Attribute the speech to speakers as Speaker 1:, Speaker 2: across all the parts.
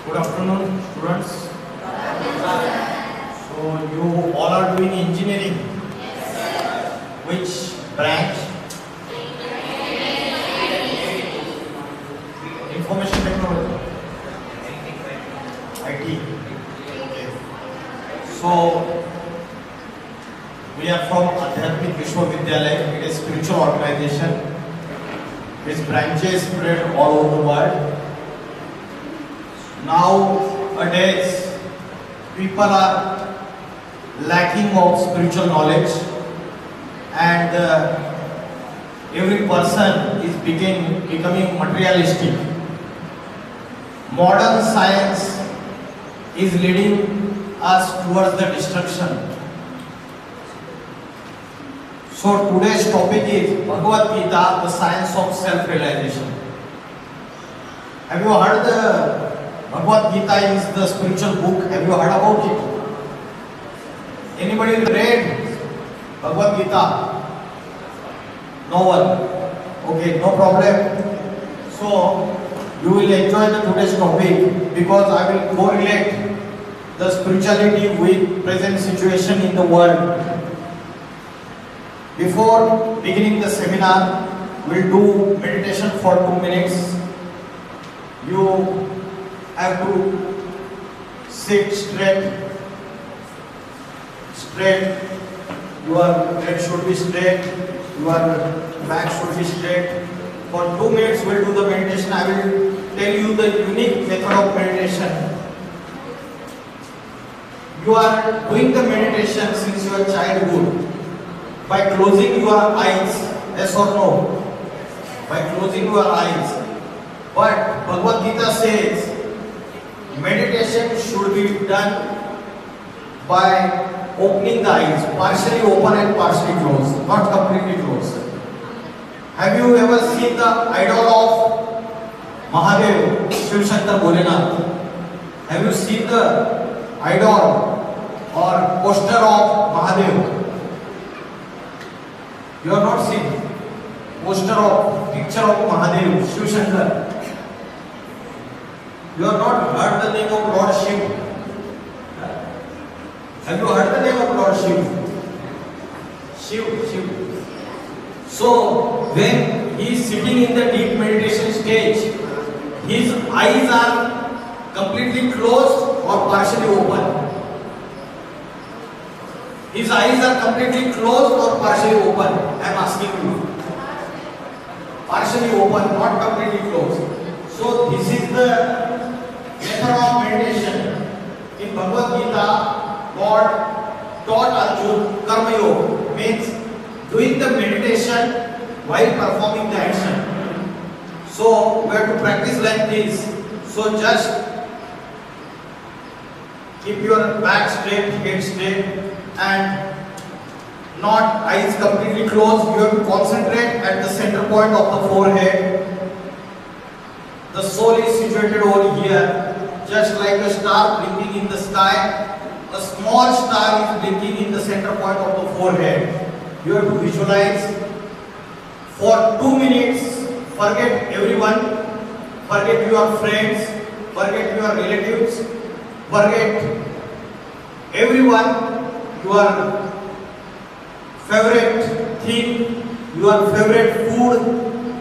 Speaker 1: Good afternoon, students. So you all are doing engineering. Which branch? Information technology. IT. Okay. So we are from Adhyatmik Vidyalaya. It is a spiritual organization. Its branches spread all over the world. Nowadays, people are lacking of spiritual knowledge, and every person is becoming materialistic. Modern science is leading us towards the destruction. So today's topic is Bhagavad Gita, the science of self-realization. Have you heard the Bhagavad Gita is the spiritual book? Have you heard about it? Anybody read Bhagavad Gita? No one. Okay, no problem. So you will enjoy the today's topic because I will correlate the spirituality with present situation in the world. Before beginning the seminar, we'll do meditation for 2 minutes. You have to sit straight. Your head should be straight. Your back should be straight. For 2 minutes, we'll do the meditation. I will tell you the unique method of meditation. You are doing the meditation since your childhood by closing your eyes. Yes or no? By closing your eyes. But Bhagavad Gita says meditation should be done by opening the eyes, partially open and partially closed, not completely closed. Have you ever seen the idol of Mahadev, Shiv Shankar Bholenath? Have you seen the idol or poster of Mahadev? You have not seen poster of picture of Mahadev, Shiv Shankar. You have not heard the name of Lord Shiv. Have you heard the name of Lord Shiv? Shiv. So when he is sitting in the deep meditation stage, his eyes are completely closed or partially open. His eyes are completely closed or partially open? I am asking you. Partially open, not completely closed. So this is the method of meditation. In Bhagavad Gita, God taught Arjuna Karma Yoga, means doing the meditation while performing the action. So we have to practice like this. So just keep your back straight, head straight, and not eyes completely closed. You have to concentrate at the center point of the forehead. The soul is situated over here, just like a star blinking in the sky. A small star is blinking in the center point of the forehead. You have to visualize for 2 minutes. Forget everyone, forget your friends, forget your relatives, forget everyone. Your favorite thing, your favorite food,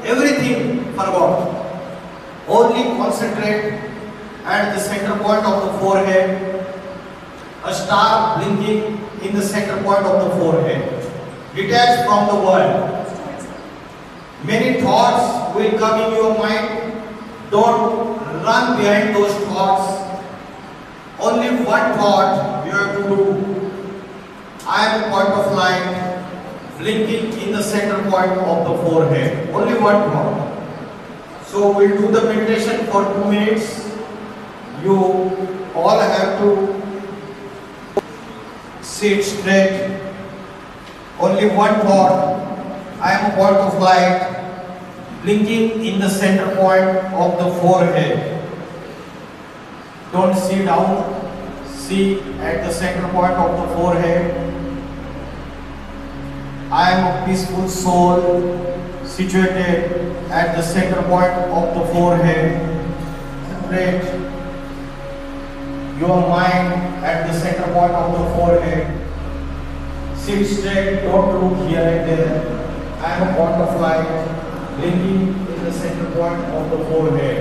Speaker 1: everything forgot. Only concentrate at the center point of the forehead. A star blinking in the center point of the forehead. Detached from the world. Many thoughts will come in your mind. Don't run behind those thoughts. Only one thought you have to do. I am a point of light blinking in the center point of the forehead. Only one thought. So we'll do the meditation for 2 minutes. You all have to sit straight. Only one thought. I am a point of light blinking in the center point of the forehead. Don't sit down. See at the center point of the forehead. I am a peaceful soul situated at the center point of the forehead. Separate your mind at the center point of the forehead. Sit straight, don't look here and there. I am a point of light blinking in the center point of the forehead.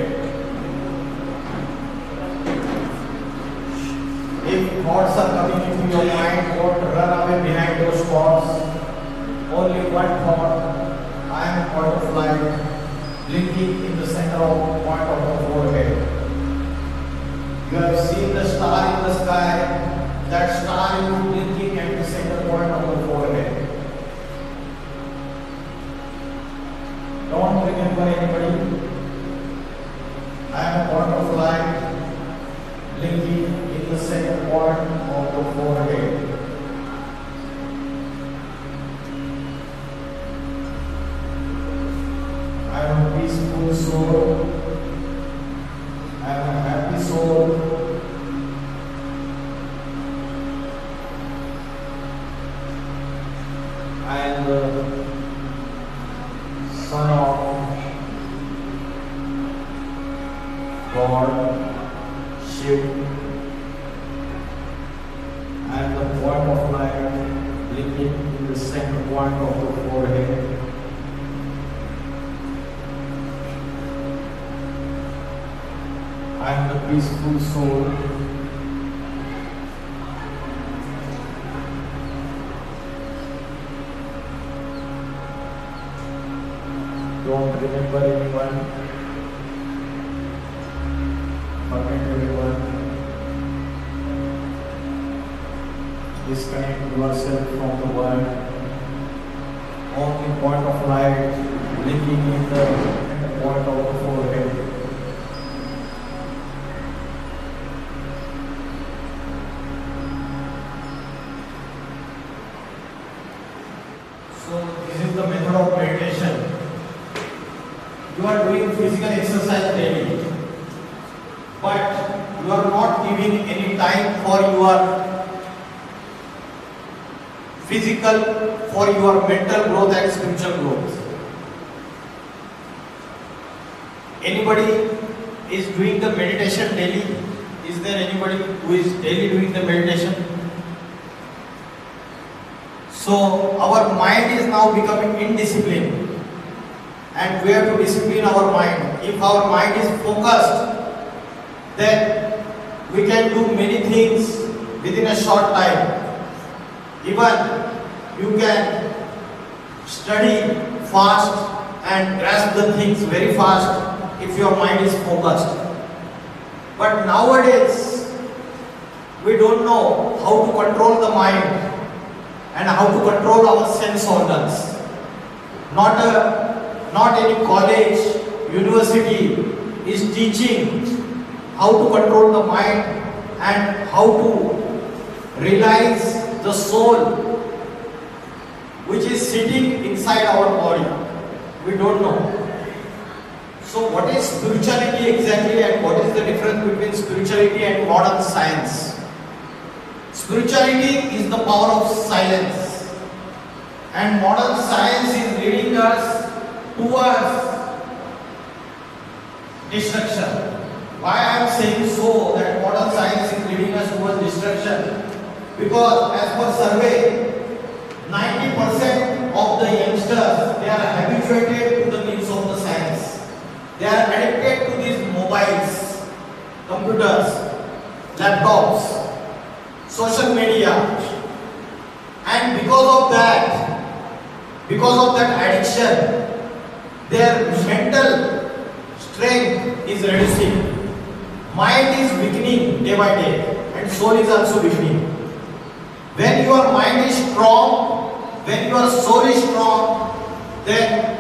Speaker 1: If thoughts are coming into your mind, don't run away behind those thoughts. Only one thought, I am a point of light blinking in the center point of the forehead. You have seen the star in the sky. That star is blinking at the center point of the forehead. Don't remember anybody. I am a point of light blinking in the center point of the forehead. I am a peaceful soul. I am a happy soul. I am the son of God, Shiv. I am the point of light blinking in the center point of the forehead. I am the peaceful soul. Don't remember anyone. Forget everyone. Disconnect yourself from the world. Only point of light blinking in the point of the forehead. So this is the method of meditation. You are doing physical exercise daily, but you are not giving any time for your physical, for your mental growth and spiritual growth. Anybody is doing the meditation daily? Is there anybody who is daily doing the meditation? So our mind is now becoming indisciplined, and we have to discipline our mind. If our mind is focused, then we can do many things within a short time. Even you can study fast and grasp the things very fast if your mind is focused. But nowadays, we don't know how to control the mind and how to control our sense organs. Not any college, university is teaching how to control the mind and how to realize the soul which is sitting inside our body. We don't know. So what is spirituality exactly, and what is the difference between spirituality and modern science? Spirituality is the power of silence, and modern science is leading us towards destruction. Why I am saying so, that modern science is leading us towards destruction? Because as per survey, 90% of the youngsters, they are habituated to the means of the science. They are addicted to these mobiles, computers, laptops, social media, and because of that addiction, their mental strength is reducing. Mind is weakening day by day, and soul is also weakening. When your mind is strong, when your soul is strong, then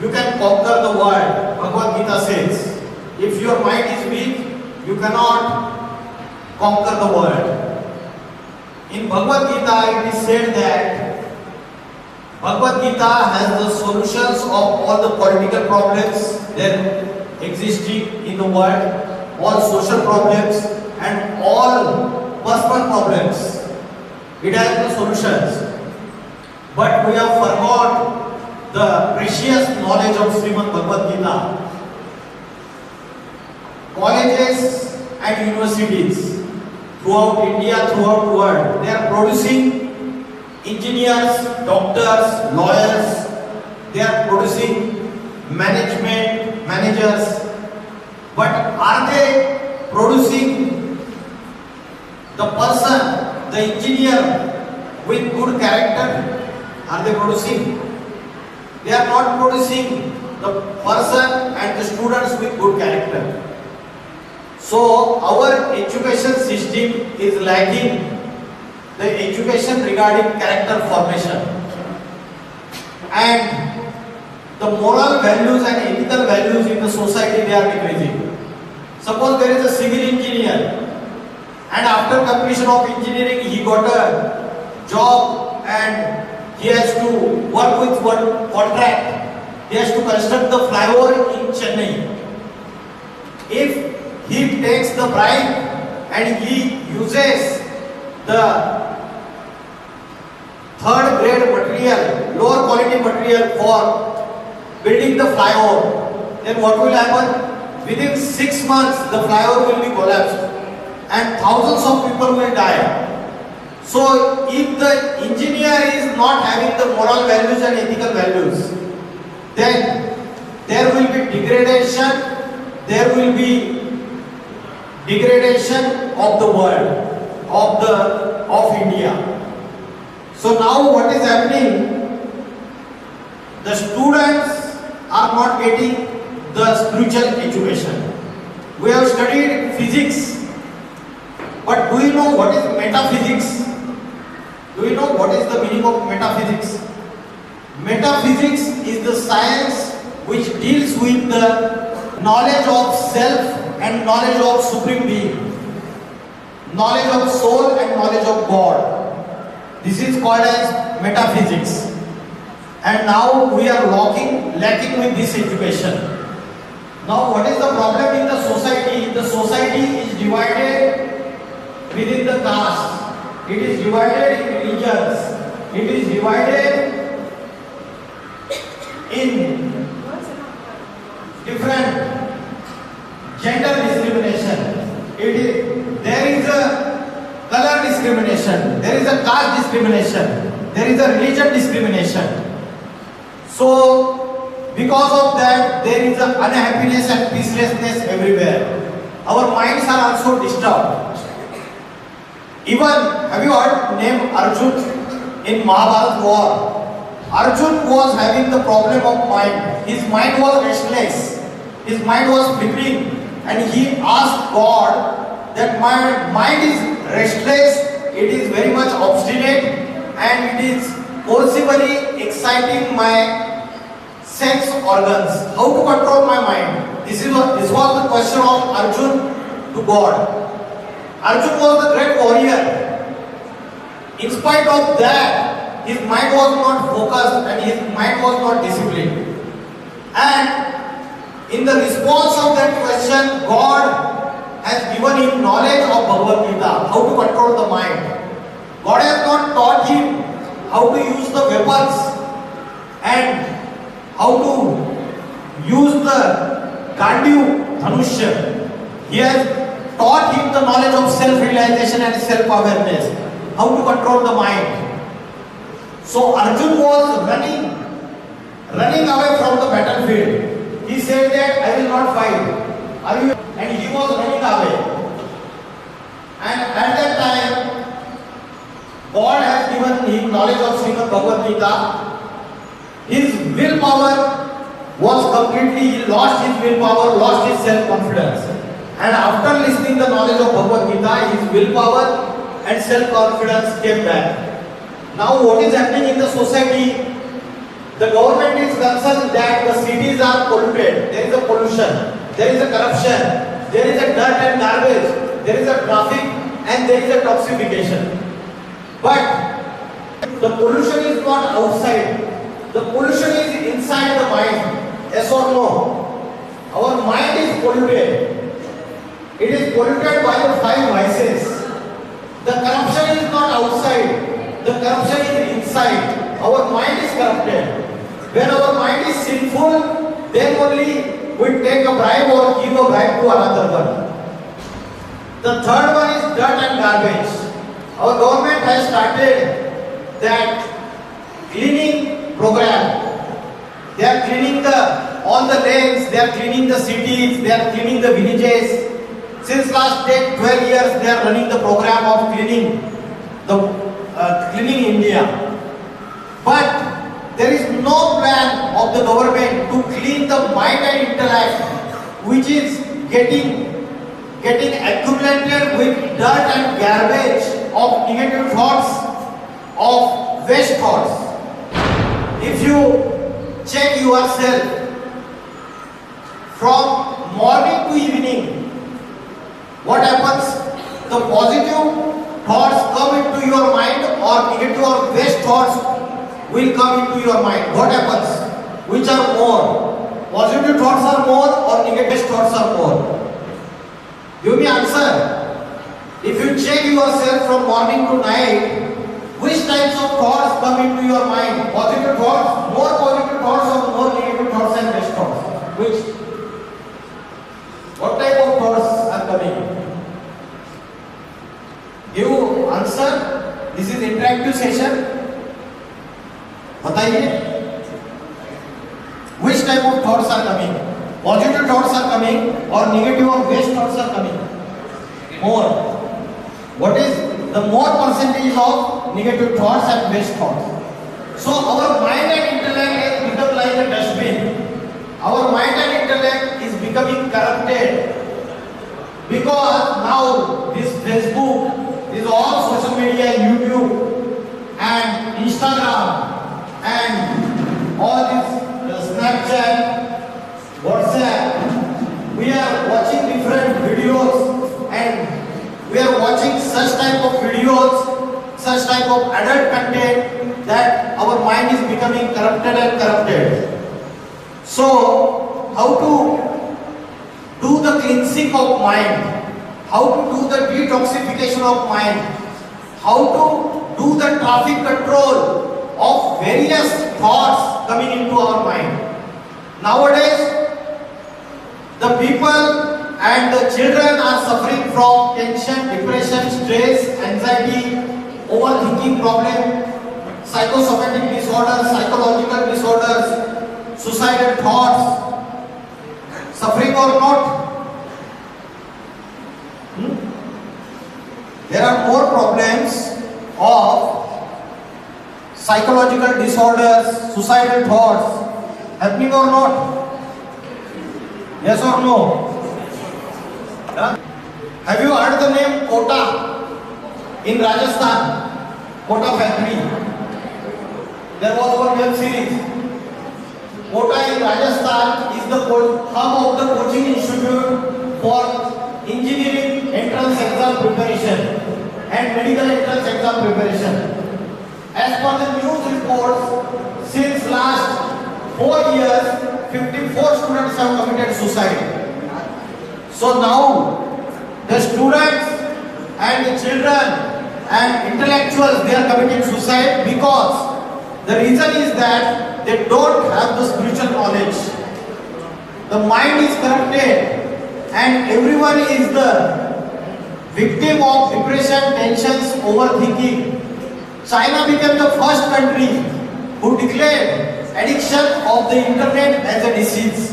Speaker 1: you can conquer the world. Bhagavad Gita says, if your mind is weak, you cannot conquer the world. In Bhagavad Gita, it is said that Bhagavad Gita has the solutions of all the political problems that existing in the world, all social problems and all personal problems. It has the solutions. But we have forgot the precious knowledge of Srimad Bhagavad Gita. Colleges and universities, throughout India, throughout world. They are producing engineers, doctors, lawyers. They are producing managers. But are they producing the person, the engineer with good character? Are they producing? They are not producing the person and the students with good character. So our education system is lacking the education regarding character formation, and the moral values and ethical values in the society, they are decreasing. Suppose there is a civil engineer, and after completion of engineering he got a job and he has to work with one contract. He has to construct the flyover in Chennai. If he takes the bribe and he uses the third grade material, lower quality material for building the flyover, then what will happen? Within 6 months the flyover will be collapsed and thousands of people will die. So if the engineer is not having the moral values and ethical values, then there will be degradation, of the world, of India. So now what is happening? The students are not getting the spiritual education. We have studied physics, but do you know what is metaphysics? Do you know what is the meaning of metaphysics? Metaphysics is the science which deals with the knowledge of self and knowledge of supreme being, knowledge of soul and knowledge of God. This is called as metaphysics. And now we are lacking with this education. Now what is the problem in the society? The society is divided within the caste. It is divided in religions. It is divided in different gender discrimination. There is a color discrimination. There is a caste discrimination. There is a religion discrimination. So because of that, there is a unhappiness and peacelessness everywhere. Our minds are also disturbed. Even, have you heard name Arjun in Mahabharata war? Arjun was having the problem of mind. His mind was restless. His mind was flickering, and he asked God that my mind is restless, it is very much obstinate, and it is forcibly exciting my sense organs. How to control my mind? This was the question of Arjun to God. Arjun was a great warrior. In spite of that, his mind was not focused and his mind was not disciplined. And in the response of that question, God has given him knowledge of Bhagavad Gita, how to control the mind. God has not taught him how to use the weapons and how to use the Gandiv Dhanushya. He has taught him the knowledge of self-realization and self-awareness, how to control the mind. So Arjun was running away from the battlefield. He said that I will not fight. And he was running away. And at that time, God has given him knowledge of Srimad Bhagavad Gita. His willpower was completely, he lost his willpower, lost his self-confidence. And after listening the knowledge of Bhagavad Gita, his willpower and self-confidence came back. Now what is happening in the society? The government is concerned that the cities are polluted. There is a pollution, there is a corruption, there is a dirt and garbage, there is a traffic, and there is a toxification. But the pollution is not outside. The pollution is inside the mind. Yes or no? Our mind is polluted. It is polluted by the 5 vices. The corruption is not outside. The corruption is inside. Our mind is corrupted. When our mind is sinful, then only we take a bribe or give a bribe to another one. The third one is dirt and garbage. Our government has started that cleaning program. They are cleaning all the lanes, they are cleaning the cities, they are cleaning the villages. Since last 10, 12 years, they are running the program of cleaning India. But there is no plan of the government to clean the mind and intellect, which is getting accumulated with dirt and garbage of negative thoughts, of waste thoughts. If you check yourself from morning to evening, what happens? The positive thoughts come into your mind or negative or waste thoughts will come into your mind. What happens? Which are more? Positive thoughts are more or negative thoughts are more? Give me answer. If you check yourself from morning to night, which types of thoughts come into your mind? Positive thoughts, more positive thoughts or more negative thoughts and waste thoughts? Which? What type of thoughts are coming? Give answer. This is interactive session. बताइए. Which type of thoughts are coming? Positive thoughts are coming or negative or waste thoughts are coming? More. What is the more percentage of negative thoughts and waste thoughts? So our mind and intellect has become like a dustbin. Our mind and intellect is becoming corrupted because now this Facebook, this all social media, YouTube and Instagram and all this Snapchat, WhatsApp, we are watching different videos and we are watching such type of videos, such type of adult content that our mind is becoming corrupted and corrupted. So, how to do the cleansing of mind? How to do the detoxification of mind? How to do the traffic control of various thoughts coming into our mind? Nowadays, the people and the children are suffering from tension, depression, stress, anxiety, overthinking problem, psychosomatic disorders, psychological disorders, suicidal thoughts. Suffering or not? There are more problems of psychological disorders, suicidal thoughts happening or not? Yes or no? Have you heard the name Kota in Rajasthan? Kota factory. There was one web series. Kota in Rajasthan is the hub of the coaching institute for engineering entrance exam preparation and medical entrance exam preparation. As per the news reports, since last 4 years, 54 students have committed suicide. So now, the students and the children and intellectuals, they are committing suicide because the reason is that they don't have the spiritual knowledge. The mind is corrupted and everyone is the victim of depression, tensions, overthinking. China became the first country who declared addiction of the internet as a disease.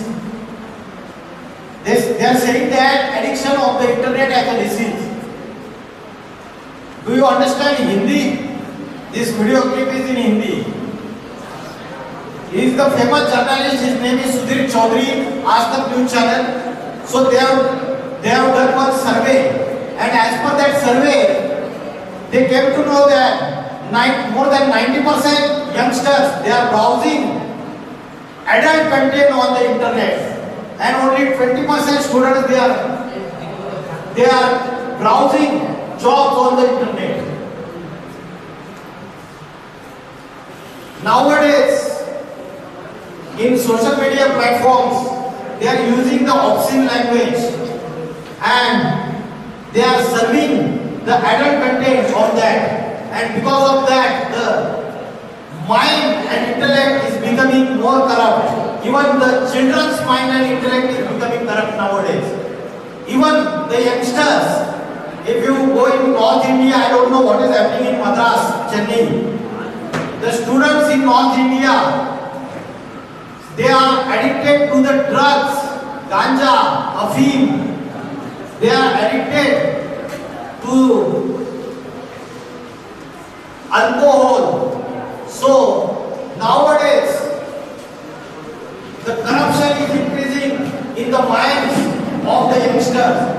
Speaker 1: They are saying that addiction of the internet as a disease. Do you understand Hindi? This video clip is in Hindi. He is the famous journalist. His name is Sudhir Chaudhary, Ajkal News Channel. So they have done one survey, and as per that survey, they came to know that more than 90% youngsters, they are browsing adult content on the internet, and only 20% students they are browsing jobs on the internet. Nowadays, in social media platforms, they are using the obscene language and they are serving the adult content on that, and because of that, the mind and intellect is becoming more corrupt. Even the children's mind and intellect is becoming corrupt nowadays. Even the youngsters If you go in North India, I don't know what is happening in Madras, Chennai. The students in North India, they are addicted to the drugs, ganja, afim. They are addicted to alcohol. So nowadays the corruption is increasing in the minds of the youngsters.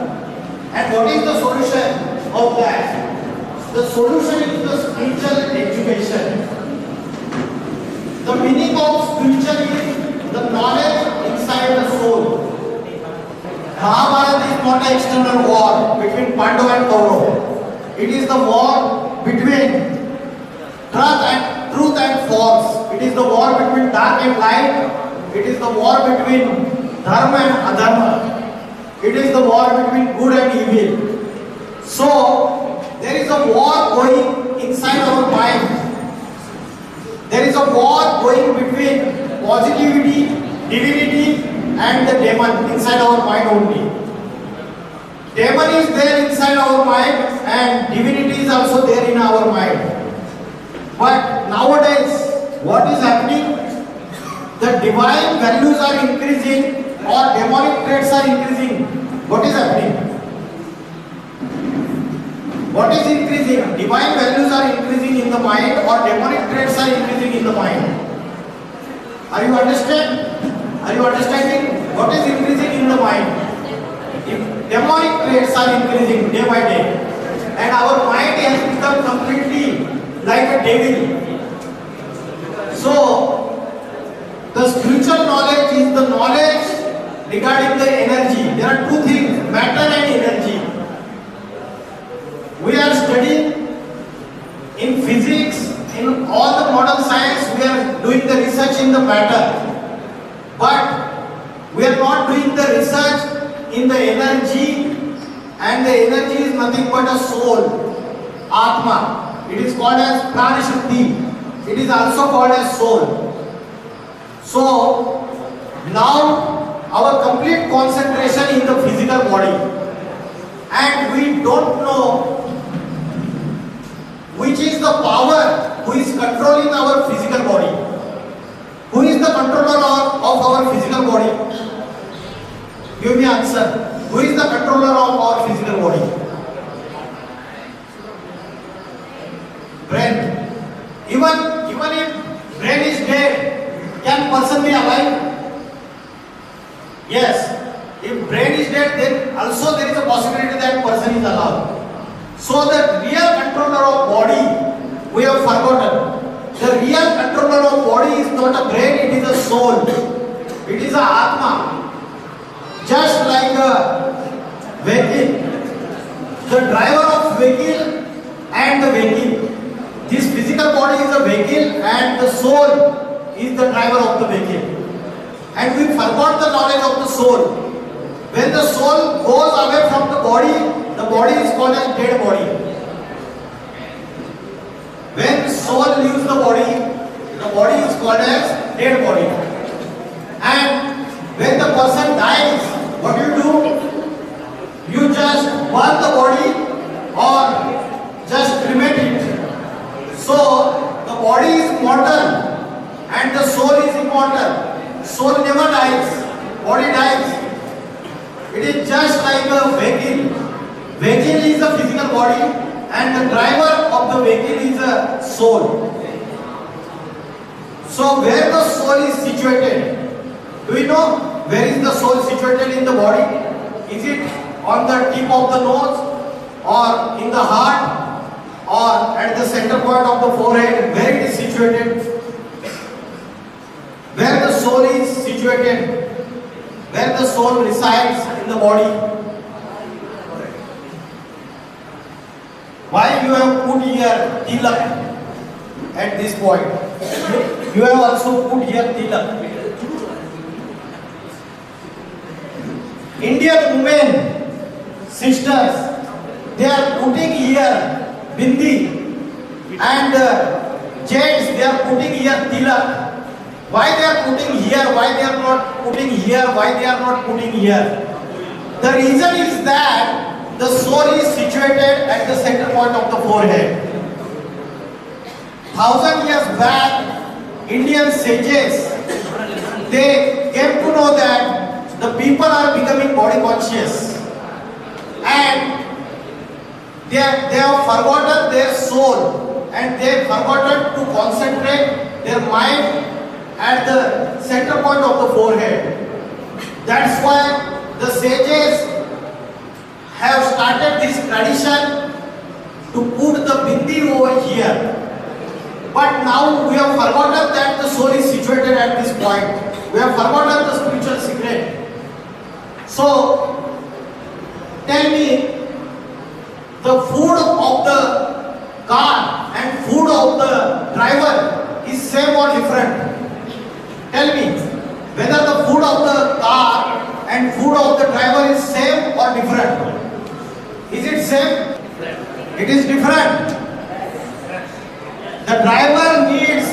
Speaker 1: And what is the solution of that? The solution is the spiritual education. The meaning of spiritual is the knowledge inside the soul. Mahabharata is not an external war between Pandav and Kaurav. It is the war between truth and false. It is the war between dark and light. It is the war between dharma and adharma. It is the war between good and evil. So there is a war going inside our mind. There is a war going between positivity, divinity and the demon inside our mind only. Demon is there inside our mind and divinity is also there in our mind. But nowadays, what is happening? The divine values are increasing or demonic traits are increasing. What is happening? What is increasing? Divine values are increasing in the mind or demonic traits are increasing in the mind. Are you understanding? What is increasing in the mind? If demonic traits are increasing day by day and our mind has become completely like a devil. So the spiritual knowledge is the knowledge regarding the energy. There are two things, matter and energy. We are studying in physics, in all the modern science, we are doing the research in the matter. But we are not doing the research in the energy, and the energy is nothing but a soul, Atma. It is called as Prana Shakti. It is also called as soul. So now our complete concentration in the physical body, and we don't know which is the power who is controlling our physical body. Who is the controller of our physical body? Give me answer. Who is the controller of our physical body? Brain. Even if brain is dead, can person be alive? Yes. If brain is dead, then also there is a possibility that person is alive. So the real controller of body, we have forgotten. The real controller of body is not a brain, it is a soul. It is a Atma. Just like a vehicle. The driver of vehicle and the vehicle. This physical body is a vehicle and the soul is the driver of the vehicle. And we forgot the knowledge of the soul. When the soul goes away from the body is called as dead body. When soul leaves the body is called as dead body. And when the person dies, what do? You just burn the body or just cremate it. So the body is mortal and the soul is immortal. Soul never dies, body dies. It is just like a vehicle. Vehicle is a physical body and the driver of the vehicle is a soul. So where the soul is situated? Do we know where is the soul situated in the body? Is it on the tip of the nose or in the heart or at the center point of the forehead? Where it is situated? Where the soul is situated? Where the soul resides in the body? Why you have put here tilak at this point? You have also put here tilak. Indian women, sisters, they are putting here bindi, and gents, they are putting here tilak. Why they are putting here? Why they are not putting here? Why they are not putting here? The reason is that the soul is situated situated at the center point of the forehead. 1000 years back, Indian sages, they came to know that the people are becoming body conscious and they have forgotten their soul and they have forgotten to concentrate their mind at the center point of the forehead. That's why the sages have started this tradition to put the bindi over here. But now we have forgotten that the soul is situated at this point. We have forgotten the spiritual secret. So, tell me, the food of the car and food of the driver is same or different? Tell me, whether the food of the car and food of the driver is same or different? Is it same? It is different. The driver needs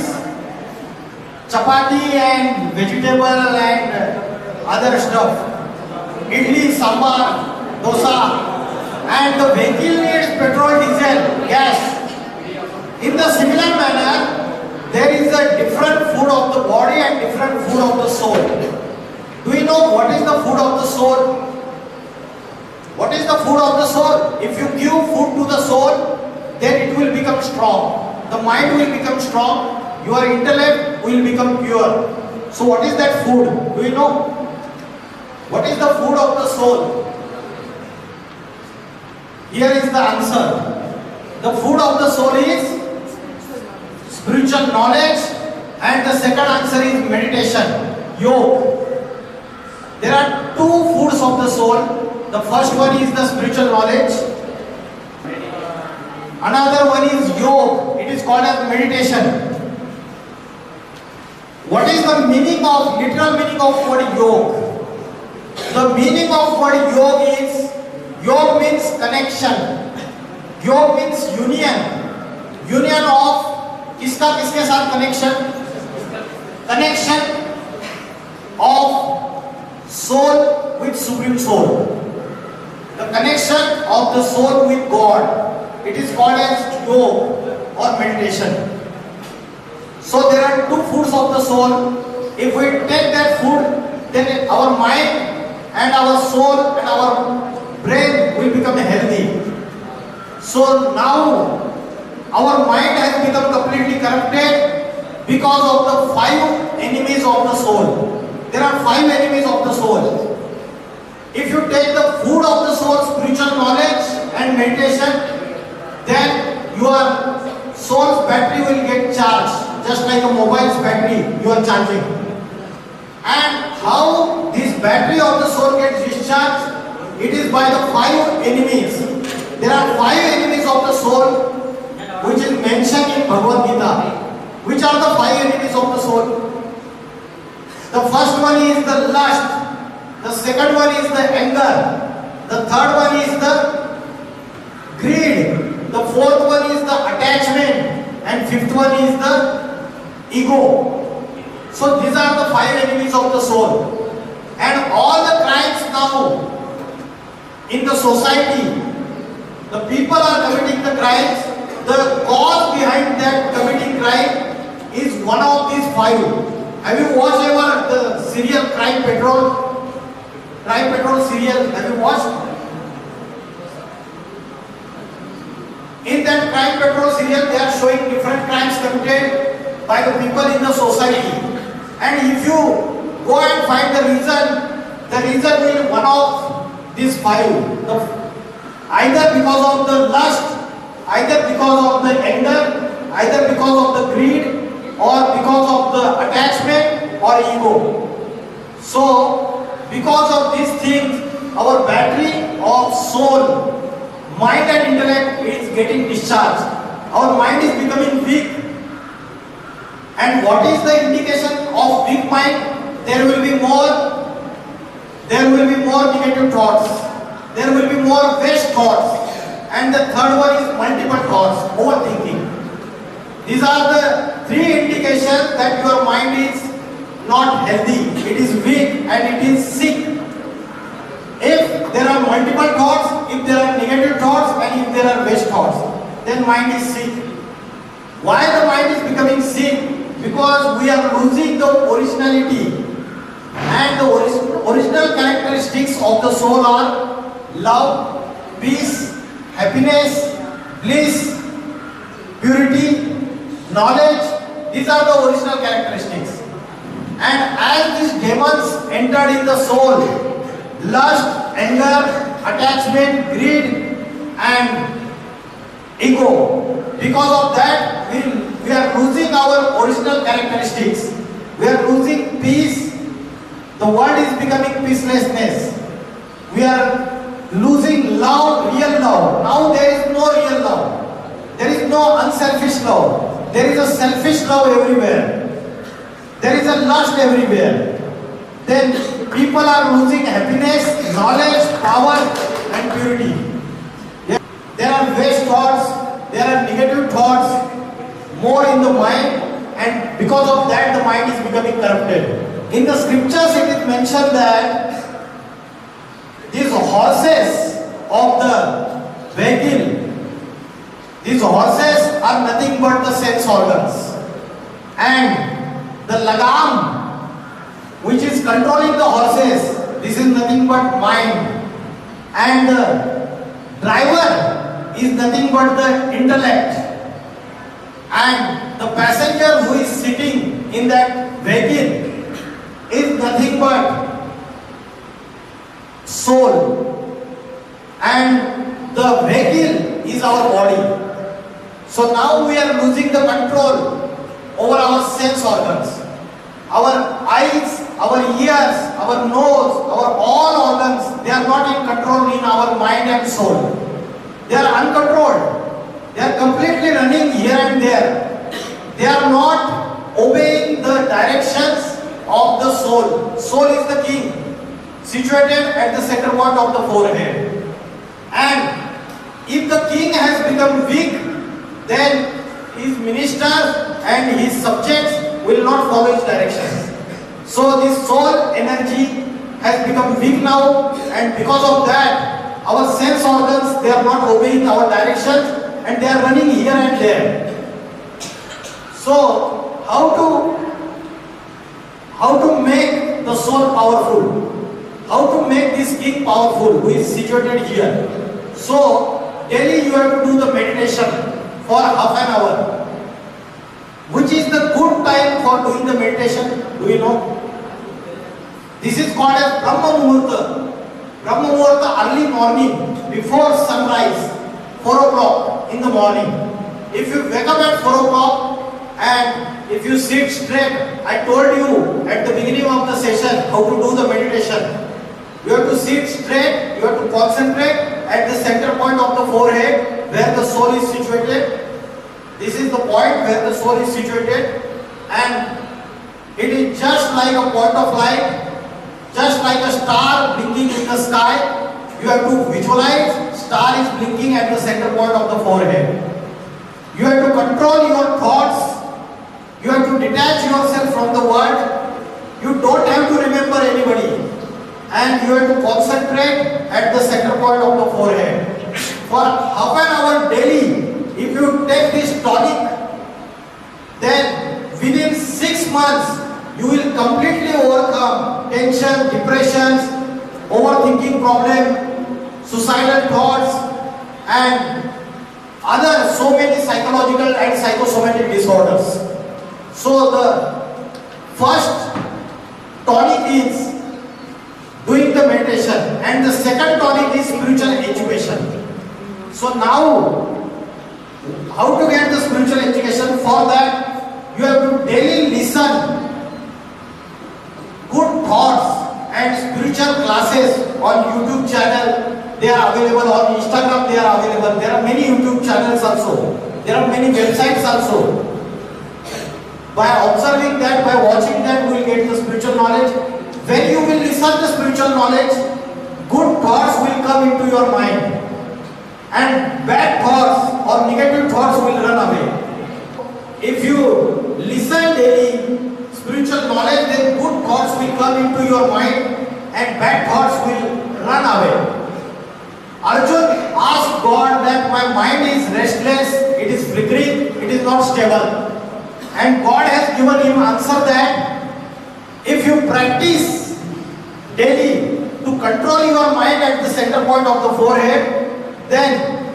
Speaker 1: chapati and vegetable and other stuff. Idli, sambar, dosa. And the vehicle needs petrol, diesel, gas. In the similar manner, there is a different food of the body and different food of the soul. Do you know what is the food of the soul? What is the food of the soul? If you give food to the soul, then it will become strong. The mind will become strong. Your intellect will become pure. So what is that food? Do you know? What is the food of the soul? Here is the answer. The food of the soul is spiritual knowledge, and the second answer is meditation, yoga. There are two foods of the soul. The first one is the spiritual knowledge. Another one is yoga. It is called as meditation. What is the meaning of, literal meaning of word yoga? The meaning of word yoga is, yoga means connection. Yoga means union. Union of किसका किसके साथ connection? Connection of soul with supreme soul. The connection of the soul with God. It is called as yoga or meditation. So there are two foods of the soul. If we take that food, then our mind and our soul and our brain will become healthy. So now our mind has become completely corrupted because of the 5 enemies of the soul. There are 5 enemies of the soul. If you take the food of the soul, spiritual knowledge and meditation, then your soul's battery will get charged, just like a mobile's battery you are charging. And how this battery of the soul gets discharged? It is by the 5 enemies. There are 5 enemies of the soul which is mentioned in Bhagavad Gita. Which are the 5 enemies of the soul? The first one is the lust. The second one is the anger. The third one is the greed. The fourth one is the attachment. And fifth one is the ego. So these are the 5 enemies of the soul. And all the crimes now in the society, the people are committing the crimes. The cause behind that committing crime is one of these 5. Have you watched ever the serial Crime Patrol? Crime Patrol serial, have you watched? In that Crime Patrol serial, they are showing different crimes committed by the people in the society. And if you go and find the reason will be one of these 5. Either because of the lust, either because of the anger, either because of the greed, or because of the attachment or ego. So, because of these things, our battery of soul, mind and intellect is getting discharged. Our mind is becoming weak. And what is the indication of weak mind? There will be more negative thoughts. There will be more waste thoughts. And the third one is multiple thoughts, overthinking. These are the 3 indications that your mind is not healthy, it is weak and it is sick. If there are multiple thoughts, if there are negative thoughts, and if there are waste thoughts, then mind is sick. Why the mind is becoming sick? Because we are losing the originality. And the original characteristics of the soul are love, peace, happiness, bliss, purity, knowledge. These are the original characteristics. And as these demons entered in the soul, lust, anger, attachment, greed and ego, because of that we are losing our original characteristics. We are losing peace. The world is becoming peacelessness. We are losing love, real love. Now there is no real love. There is no unselfish love. There is a selfish love everywhere. There is a lust everywhere. Then people are losing happiness, knowledge, power and purity. There are waste thoughts, there are negative thoughts more in the mind, and because of that the mind is becoming corrupted. In the scriptures it is mentioned that these horses of the vehicle, these horses are nothing but the sense organs, and the lagam which is controlling the horses, this is nothing but mind, and the driver is nothing but the intellect, and the passenger who is sitting in that vehicle is nothing but soul, and the vehicle is our body. So now we are losing the control over our sense organs. Our eyes, our ears, our nose, our all organs, they are not in control in our mind and soul. They are uncontrolled. They are completely running here and there. They are not obeying the directions of the soul. Soul is the king, situated at the center point of the forehead. And if the king has become weak, then his ministers and his subjects will not follow his directions. So this soul energy has become weak now, and because of that, our sense organs, they are not obeying our directions and they are running here and there. So how to make the soul powerful? How to make this king powerful who is situated here? So daily you have to do the meditation for half an hour. Which is the good time for doing the meditation? Do you know? This is called as Brahma Muhurta. Brahma Muhurta, early morning, before sunrise, 4 o'clock in the morning. If you wake up at 4 o'clock and if you sit straight, I told you at the beginning of the session how to do the meditation. You have to sit straight, you have to concentrate at the center point of the forehead where the soul is situated. This is the point where the soul is situated, and it is just like a point of light, just like a star blinking in the sky. You have to visualize star is blinking at the center point of the forehead. You have to control your thoughts. You have to detach yourself from the world. You don't have to remember anybody, and you have to concentrate at the center point of the forehead for half an hour daily. If you take this tonic, then within 6 months you will completely overcome tension, depressions, overthinking problem, suicidal thoughts and other so many psychological and psychosomatic disorders. So the first tonic is doing the meditation, and the second tonic is spiritual education. So now, how to get the spiritual education? For that, you have to daily listen good thoughts and spiritual classes on YouTube channel. They are available on Instagram. They are available. There are many YouTube channels also. There are many websites also. By observing that, by watching that, we will get the spiritual knowledge. When you will listen the spiritual knowledge, good thoughts will come into your mind, and bad thoughts or negative thoughts will run away. If you listen daily spiritual knowledge, then good thoughts will come into your mind and bad thoughts will run away. Arjun asked God that my not stable. And God has given him answer that if you practice daily to control your mind at the center point of the forehead, then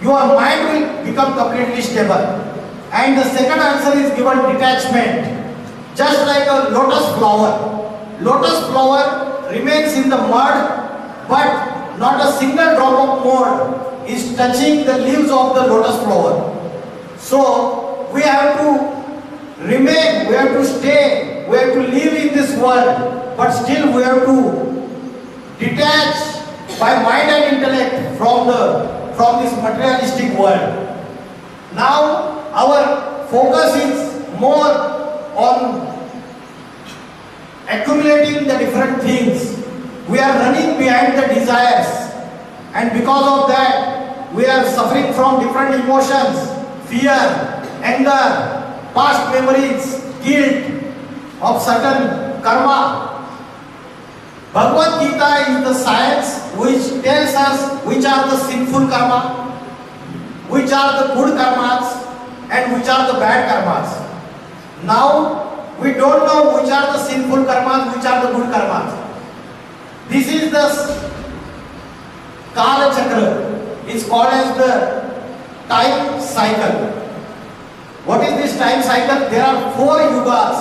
Speaker 1: your mind will become completely stable. And the second answer is given detachment. Just like a lotus flower. Lotus flower remains in the mud, but not a single drop of mud is touching the leaves of the lotus flower. So we have to remain, we have to stay, we have to live in this world, but still we have to detach by mind and intellect from this materialistic world. Now our focus is more on accumulating the different things. We are running behind the desires, and because of that we are suffering from different emotions, fear, anger, past memories, guilt of certain karma. Bhagavad Gita is the science which tells us which are the sinful karma, which are the good karmas, and which are the bad karmas. Now we don't know which are the sinful karmas, which are the good karmas. This is the Kala Chakra. It's called as the time cycle. What is this time cycle? There are 4 yugas.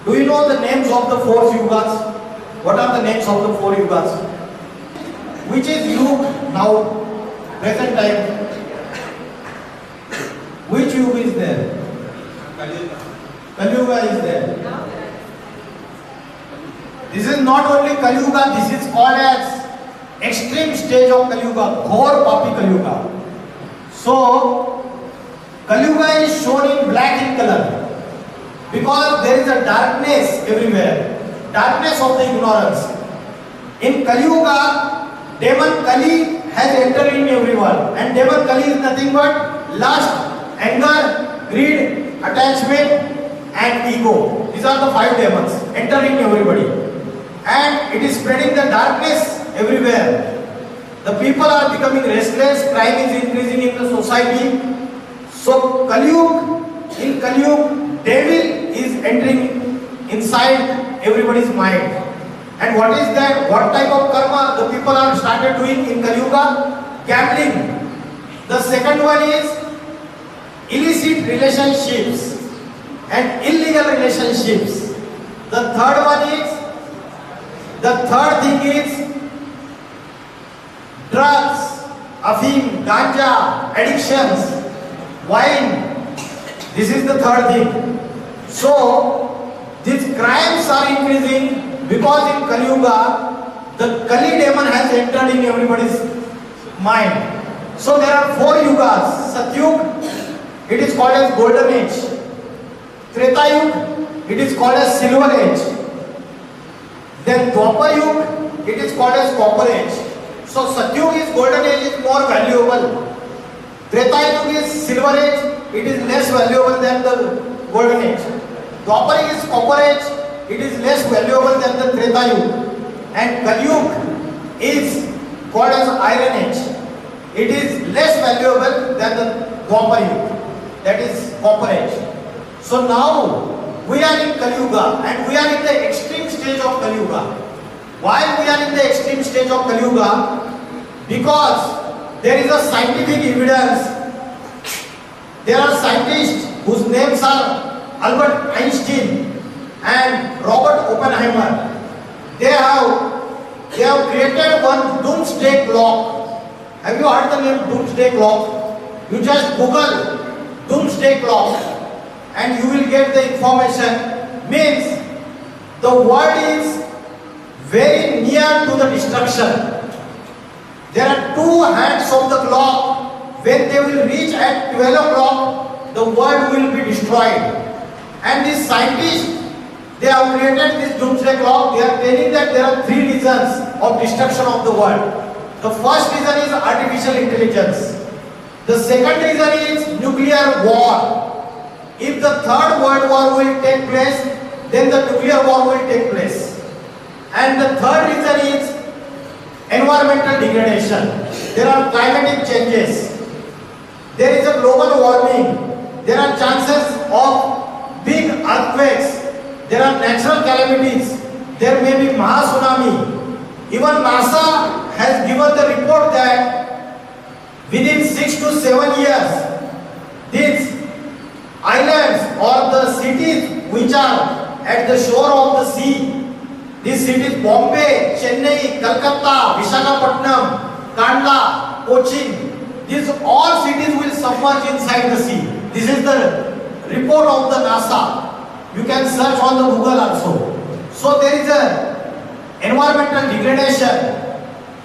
Speaker 1: Do you know the names of the 4 yugas? What are the names of the 4 yugas? Which is yug now, present time? Which yuga is there? Kali Yuga is there. This is not only Kali Yuga, this is called as extreme stage of Kali Yuga, Ghor Papi Kali Yuga. So, Kali Yuga is shown in black in color because there is a darkness everywhere, darkness of the ignorance. In Kali Yuga, demon Kali has entered in everyone, and demon Kali is nothing but lust, anger, greed, attachment, and ego. These are the 5 demons entering everybody, and it is spreading the darkness everywhere. The people are becoming restless, crime is increasing in the society. So in Kali Yuga, devil is entering inside everybody's mind. And what is that? What type of karma the people are started doing in Kali Yuga? Gambling. The second one is illicit relationships and illegal relationships. The third thing is drugs, afim, ganja, addictions, wine. This is the third thing. So these crimes are increasing because in Kali Yuga the Kali demon has entered in everybody's mind. So there are 4 yugas. Satyug, it is called as golden age. Treta Yuga, it is called as silver age. Then Dwapar Yuga, it is called as copper age. So Satyug is golden age, is more valuable. Treta Yuga is silver age, it is less valuable than the golden age. Dwapar is copper age, it is less valuable than the Treta Yuga. And Kali Yuga is called as iron age. It is less valuable than the Dwapar Yuga, that is copper age. So now we are in Kali Yuga and we are in the extreme stage of Kali Yuga. Why we are in the extreme stage of Kali Yuga? Because there is a scientific evidence. There are scientists whose names are Albert Einstein and Robert Oppenheimer. They have created one doomsday clock. Have you heard the name doomsday clock? You just Google doomsday clock and you will get the information. Means the world is very near to the destruction. There are 2 hands of the clock. When they will reach at 12 o'clock, the world will be destroyed. And these scientists, they have created this doomsday clock. They are telling that there are 3 reasons of destruction of the world. The first reason is artificial intelligence. The second reason is nuclear war. If the third world war will take place, then the nuclear war will take place. And the third reason is environmental degradation. There are climatic changes. there is a global warming, there are chances of big earthquakes, there are natural calamities, there may be tsunami. Even NASA has given the report that within 6 to 7 years, these islands or the cities which are at the shore of the sea, these cities Bombay, Chennai, Calcutta, Visakhapatnam, Kandla, Cochin, these all cities will submerge inside the sea. This is the report of the NASA. You can search on the Google also. So there is a environmental degradation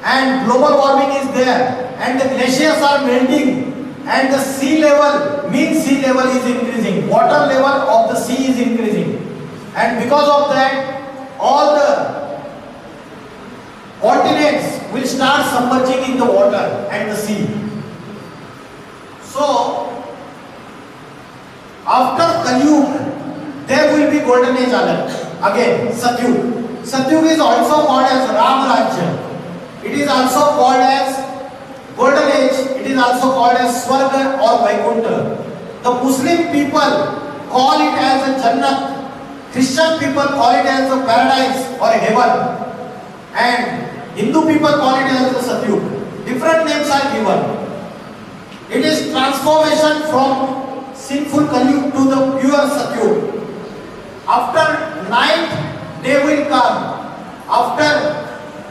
Speaker 1: and global warming is there, and the glaciers are melting, and the sea level, mean sea level is increasing, water level of the sea is increasing, and because of that all the continents will start submerging in the water and the sea. So after Kalyug there will be golden age again, Satyug. Satyug is also called as Ram Rajya. It is also called as golden age. It is also called as Swarga or Vaikuntha. The Muslim people call it as a Jannat. Christian people call it as a paradise or a heaven. And Hindu people call it as a Satyug. Different names are given. It is transformation from sinful Kalyug to the pure Satyug. After night, day will come. After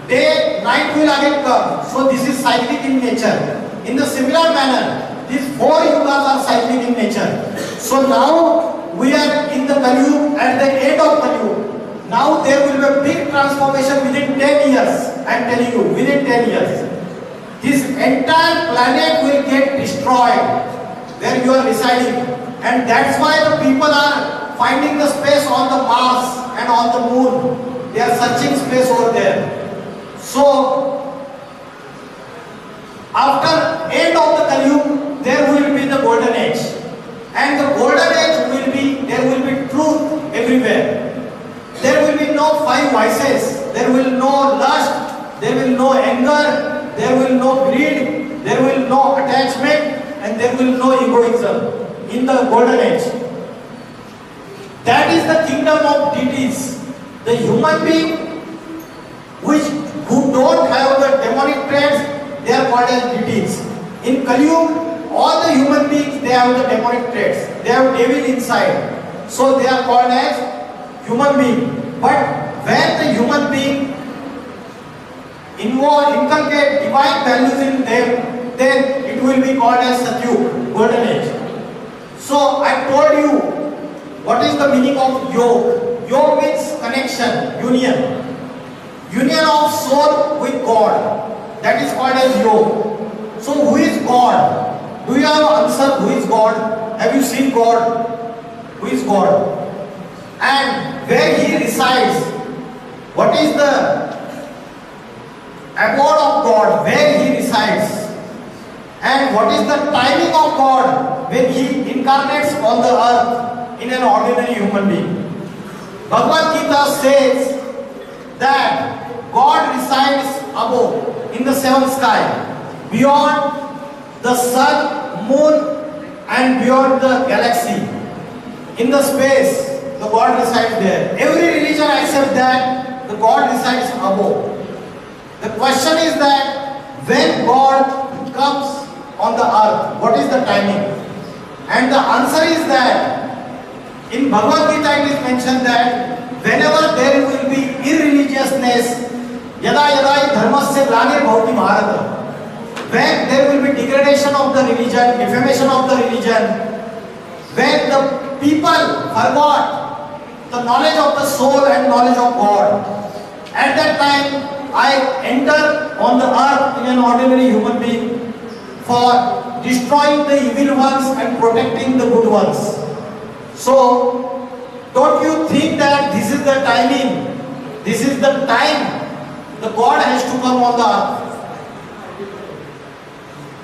Speaker 1: day, night will again come. So this is cyclic in nature. In the similar manner, these 4 yugas are cyclic in nature. So now we are in the Kalyug, at the end of Kalyug. Now there will be a big transformation within 10 years. I am telling you, within 10 years. This entire planet will get destroyed where you are residing. And that's why the people are finding the space on the Mars and on the moon. They are searching space over there. So after end of the Kalyug, there will be the golden age. And the golden age will be, there will be truth everywhere. There will be no 5 vices. There will no lust. There will no anger. There will no greed. There will no attachment. And there will no egoism in the golden age. That is the kingdom of deities. The human being who don't have the demonic traits, they are called as deities. In Kalyug, all the human beings, they have the demonic traits. They have devil inside. So they are called as human being. But when the human being inculcate divine values in them, then it will be called as Satyug, golden age. So I told you what is the meaning of yog. Yog means connection, union. Union of soul with God. That is called as yog. So who is God? Do you have an answer? Who is God? Have you seen God? Who is God? And where He resides? What is the abode of God? Where He resides? And what is the timing of God when He incarnates on the earth in an ordinary human being? Bhagavad Gita says that God resides above in the 7th sky, beyond the sun, moon, and beyond the galaxy. In the space, the God resides there. Every religion accepts that the God resides above. The question is that when God comes on the earth, what is the timing? And the answer is that in Bhagavad Gita it is mentioned that whenever there will be irreligiousness, yada yada hi dharmasya glane bhavati bharata, when there will be degradation of the religion, defamation of the religion, when the people forgot the knowledge of the soul and knowledge of God, at that time I enter on the earth in an ordinary human being for destroying the evil ones and protecting the good ones. So, don't you think that this is the timing, this is the time the God has to come on the earth?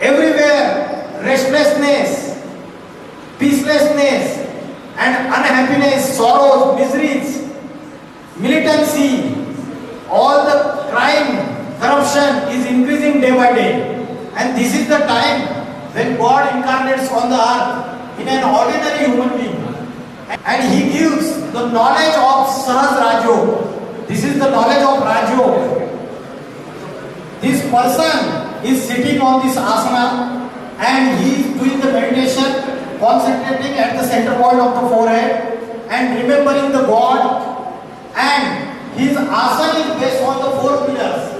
Speaker 1: Everywhere, restlessness, peacelessness, and unhappiness, sorrows, miseries, militancy, all the crime, corruption is increasing day by day. And this is the time when God incarnates on the earth in an ordinary human being, and He gives the knowledge of Sahaj Rajyog. This is the knowledge of Rajyog. This person is sitting on this asana and he is doing the meditation, concentrating at the center point of the forehead and remembering the God, and his asana is based on the four pillars.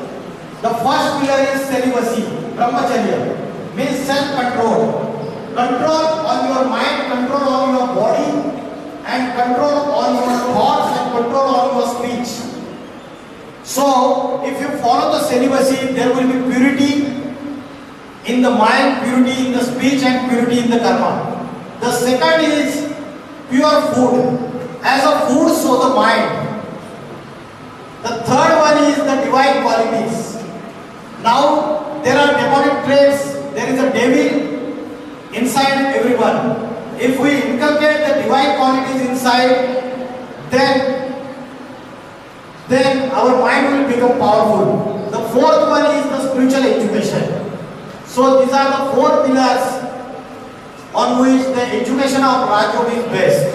Speaker 1: The first pillar is celibacy, brahmacharya, means self-control. Control on your mind, control on your body, and control on your thoughts, and control on your speech. So, if you follow the celibacy, there will be purity in the mind, purity in the speech, and purity in the karma. The second is pure food. As a food, so the mind. The third one is the divine qualities. Now, there are demonic traits. There is a devil inside everyone. If we inculcate the divine qualities inside, then our mind will become powerful. The fourth one is the spiritual education. So these are the four pillars on which the education of Rajyog is based.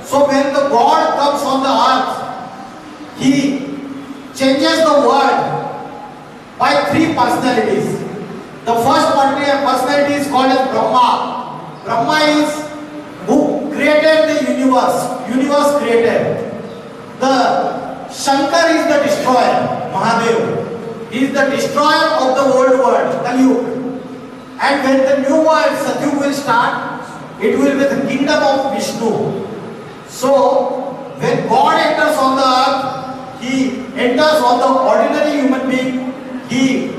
Speaker 1: So when the God comes on the earth, He changes the world by three personalities. The first personality is called as Brahma. Brahma is who created the universe. Universe created. The Shankar is the destroyer, Mahadev. He is the destroyer of the old world, Kali-yuga. And when the new world, Satyuga, will start, it will be the kingdom of Vishnu. So, when God enters on the earth, He enters on the ordinary human being. He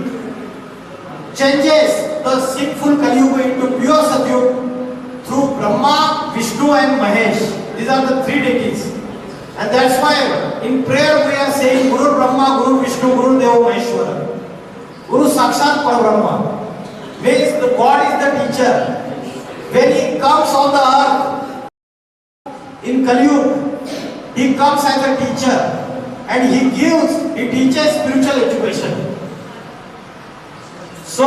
Speaker 1: changes the sinful Kali-yuga into pure Satyuga through Brahma, Vishnu and Mahesh. These are the three deities. And that's why in prayer we are saying Guru Brahma, Guru Vishnu, Guru Deva Maheshwara. Guru Sakshat Parabrahma means the God is the teacher. When He comes on the earth in Kali-yuga, He comes as a teacher and He teaches spiritual education. So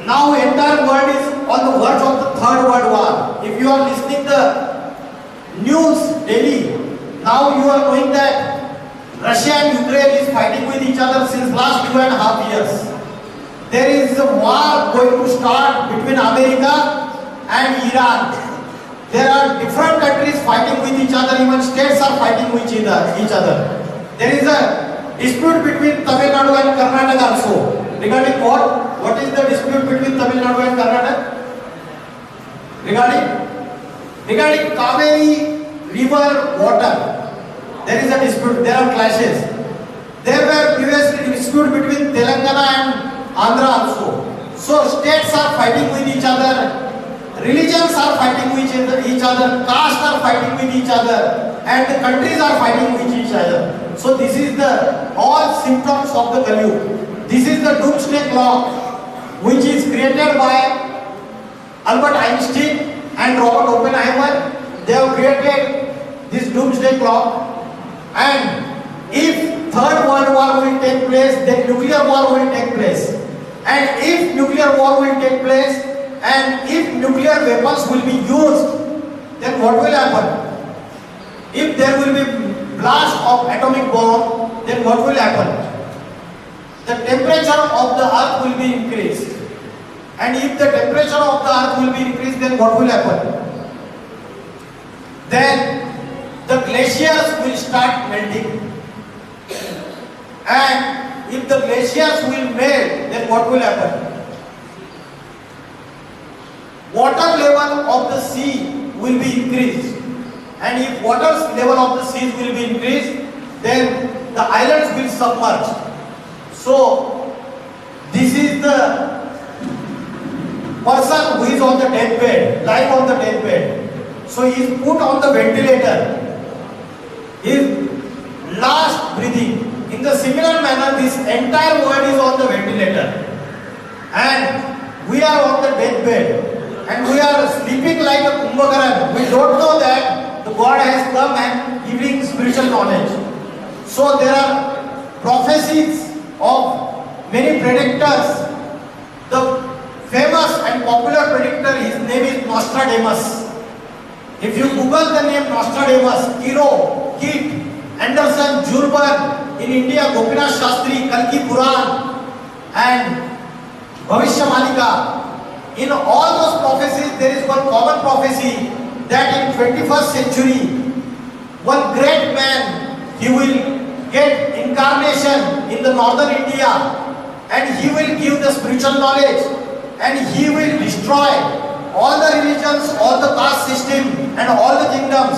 Speaker 1: now entire world is on the verge of the third world war. If you are listening the news daily, now you are knowing that Russia and Ukraine is fighting with each other since last 2.5 years. There is a war going to start between America and Iran. There are different countries fighting with each other, even states are fighting with each other. There is a dispute between Tamil Nadu and Karnataka also. Regarding what? What is the dispute between Tamil Nadu and Karnataka? Regarding Kaveri river water, there is a dispute, there are clashes. There were previously dispute between Telangana and Andhra also. So states are fighting with each other, religions are fighting with each other, castes are fighting with each other, and the countries are fighting with each other. So this is the all symptoms of the Kali-yuga. This is the doomsday clock which is created by Albert Einstein and Robert Oppenheimer. They have created this doomsday clock, and if third world war will take place, then nuclear war will take place. And if nuclear war will take place, and if nuclear weapons will be used, then what will happen? If there will be blast of atomic bomb, then what will happen? The temperature of the earth will be increased. And if the temperature of the earth will be increased, then what will happen? Then the glaciers will start melting. And if the glaciers will melt, then what will happen? Water level of the sea will be increased. And if water level of the seas will be increased, then the islands will submerge. So, this is the person who is on the deathbed, lying on the deathbed. So he is put on the ventilator. His last breathing. In the similar manner, this entire world is on the ventilator. And we are on the deathbed. And we are sleeping like a Kumbhakaran. We don't know that the God has come and giving spiritual knowledge. So there are prophecies of many predictors. The famous and popular predictor, his name is Nostradamus. If you Google the name Nostradamus, Kiro, Kit, Anderson, Jurban, in India, Gopinath Shastri, Kalki Puran, and Bhavishya Malika, in all those prophecies, there is one common prophecy that in 21st century, one great man, he will get incarnation in the northern India, and he will give the spiritual knowledge, and he will destroy all the religions, all the caste system, and all the kingdoms,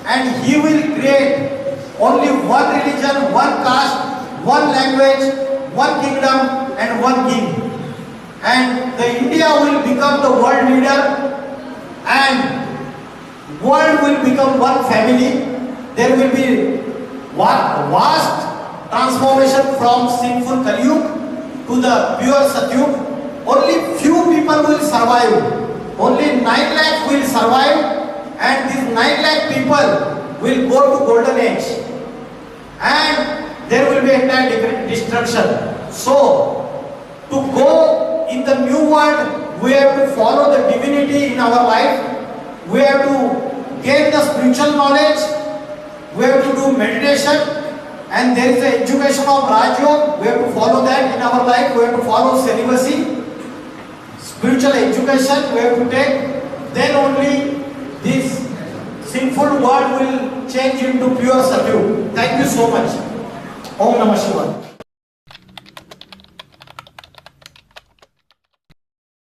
Speaker 1: and he will create only one religion, one caste, one language, one kingdom, and one king. And the India will become the world leader, and world will become one family. There will be vast transformation from sinful Kaliyug to the pure Satyug. Only few people will survive. Only 9 lakh will survive, and these 9 lakh people will go to golden age, and there will be entire destruction. So, to go in the new world, we have to follow the divinity in our life. We have to gain the spiritual knowledge. We have to do meditation, and there is the education of Raj Yoga. We have to follow that in our life. We have to follow celibacy. Spiritual education we have to take, then only this sinful world will change into pure Satyug. Thank you so much. Om Namah Shivaya.